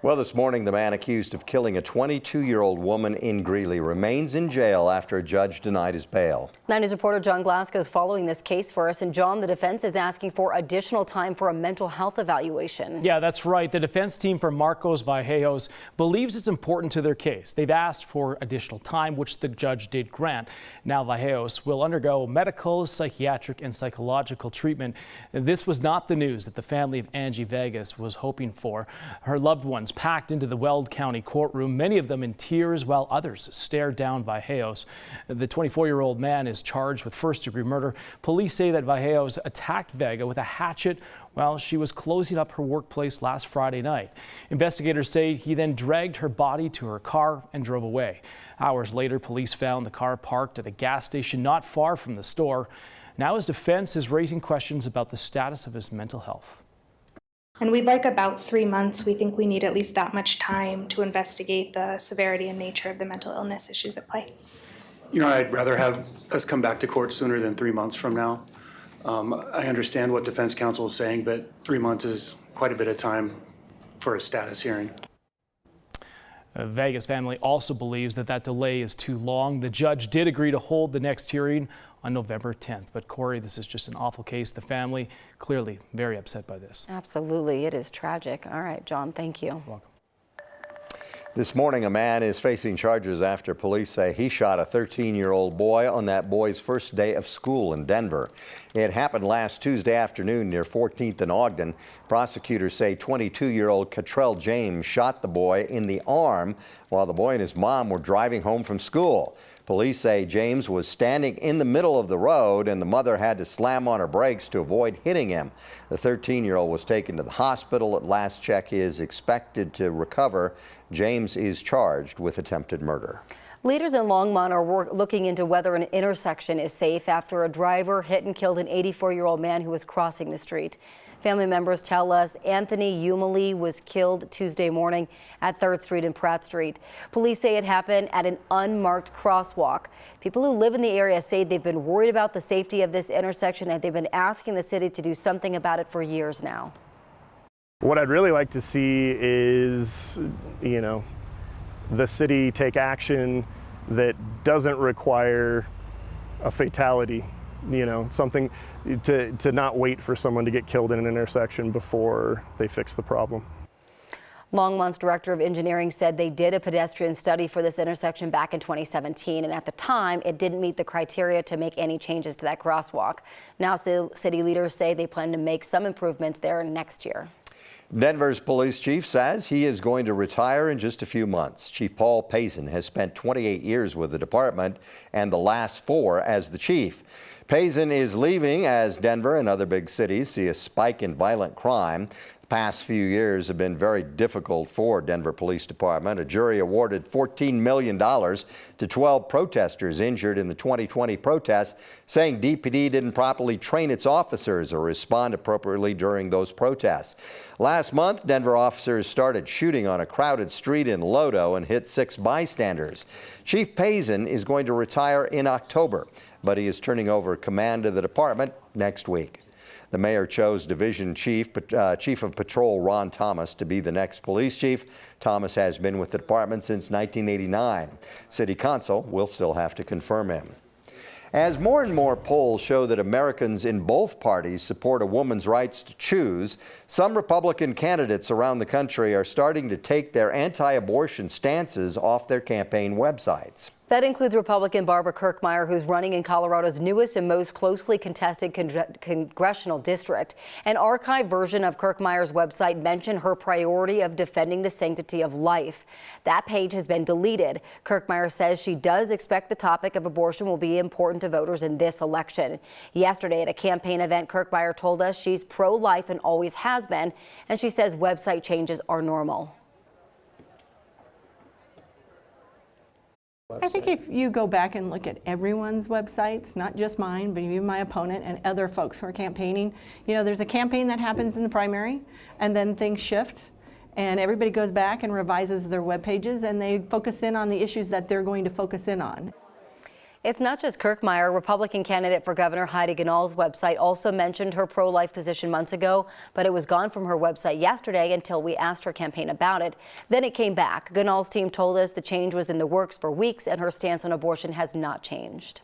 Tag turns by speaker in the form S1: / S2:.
S1: Well, this morning, the man accused of killing a 22-year-old woman in Greeley remains in jail after a judge denied his bail. 9 News reporter John Glasgow is following this case for us. And John, the defense is asking for additional time for a mental health evaluation.
S2: Yeah, that's right. The defense team for Marcos Vallejos believes it's important to their case. They've asked for additional time, which the judge did grant. Now Vallejos will undergo medical, psychiatric, and psychological treatment. This was not the news that the family of Angie Vegas was hoping for. Her loved ones packed into the Weld County courtroom, many of them in tears, while others stared down Vallejos. The 24-year-old man is charged with first-degree murder. Police say that Vallejos attacked Vega with a hatchet while she was closing up her workplace last Friday night. Investigators say he then dragged her body to her car and drove away. Hours later, police found the car parked at a gas station not far from the store. Now his defense is raising questions about the status of his mental health.
S3: And we'd like about 3 months. We think we need at least that much time to investigate the severity and nature of the mental illness issues at play.
S4: You know, I'd rather have us come back to court sooner than 3 months from now. I understand what defense counsel is saying, but 3 months is quite a bit of time for a status hearing.
S2: Vegas family also believes that that delay is too long. The judge did agree to hold the next hearing on November 10th. But Corey, this is just an awful case. The family clearly very upset by this.
S5: Absolutely. It is tragic. All right, John, thank you.
S2: Welcome.
S1: This morning, a man is facing charges after police say he shot a 13-year-old boy on that boy's first day of school in Denver. It happened last Tuesday afternoon near 14th and Ogden. Prosecutors say 22-year-old Catrell James shot the boy in the arm while the boy and his mom were driving home from school. Police say James was standing in the middle of the road and the mother had to slam on her brakes to avoid hitting him. The 13-year-old was taken to the hospital. At last check, he is expected to recover. James is charged with attempted murder.
S5: Leaders in Longmont are looking into whether an intersection is safe after a driver hit and killed an 84-year-old man who was crossing the street. Family members tell us Anthony Umali was killed Tuesday morning at 3rd Street and Pratt Street. Police say it happened at an unmarked crosswalk. People who live in the area say they've been worried about the safety of this intersection and they've been asking the city to do something about it for years now.
S6: What I'd really like to see is, the city take action that doesn't require a fatality, something to not wait for someone to get killed in an intersection before they fix the problem.
S5: Longmont's director of engineering said they did a pedestrian study for this intersection back in 2017, and at the time it didn't meet the criteria to make any changes to that crosswalk. Now city leaders say they plan to make some improvements there next year.
S1: Denver's police chief says he is going to retire in just a few months. Chief Paul Payson has spent 28 years with the department and the last 4 as the chief. Payson is leaving as Denver and other big cities see a spike in violent crime. The past few years have been very difficult for Denver Police Department. A jury awarded $14 million to 12 protesters injured in the 2020 protests, saying DPD didn't properly train its officers or respond appropriately during those protests. Last month, Denver officers started shooting on a crowded street in Lodo and hit 6 bystanders. Chief Payson is going to retire in October, but he is turning over command of the department next week. The mayor chose Division Chief of Patrol Ron Thomas to be the next police chief. Thomas has been with the department since 1989. City Council will still have to confirm him. As more and more polls show that Americans in both parties support a woman's rights to choose, some Republican candidates around the country are starting to take their anti-abortion stances off their campaign websites.
S5: That includes Republican Barbara Kirkmeyer, who's running in Colorado's newest and most closely contested congressional district. An archived version of Kirkmeyer's website mentioned her priority of defending the sanctity of life. That page has been deleted. Kirkmeyer says she does expect the topic of abortion will be important to voters in this election. Yesterday at a campaign event, Kirkmeyer told us she's pro-life and always has been, and she says website changes are normal.
S7: I think if you go back and look at everyone's websites, not just mine, but even my opponent and other folks who are campaigning, there's a campaign that happens in the primary and then things shift and everybody goes back and revises their web pages and they focus in on the issues that they're going to focus in on.
S5: It's not just Kirkmeyer. Republican candidate for governor Heidi Ganahl's website also mentioned her pro-life position months ago, but it was gone from her website yesterday until we asked her campaign about it. Then it came back. Ganahl's team told us the change was in the works for weeks and her stance on abortion has not changed.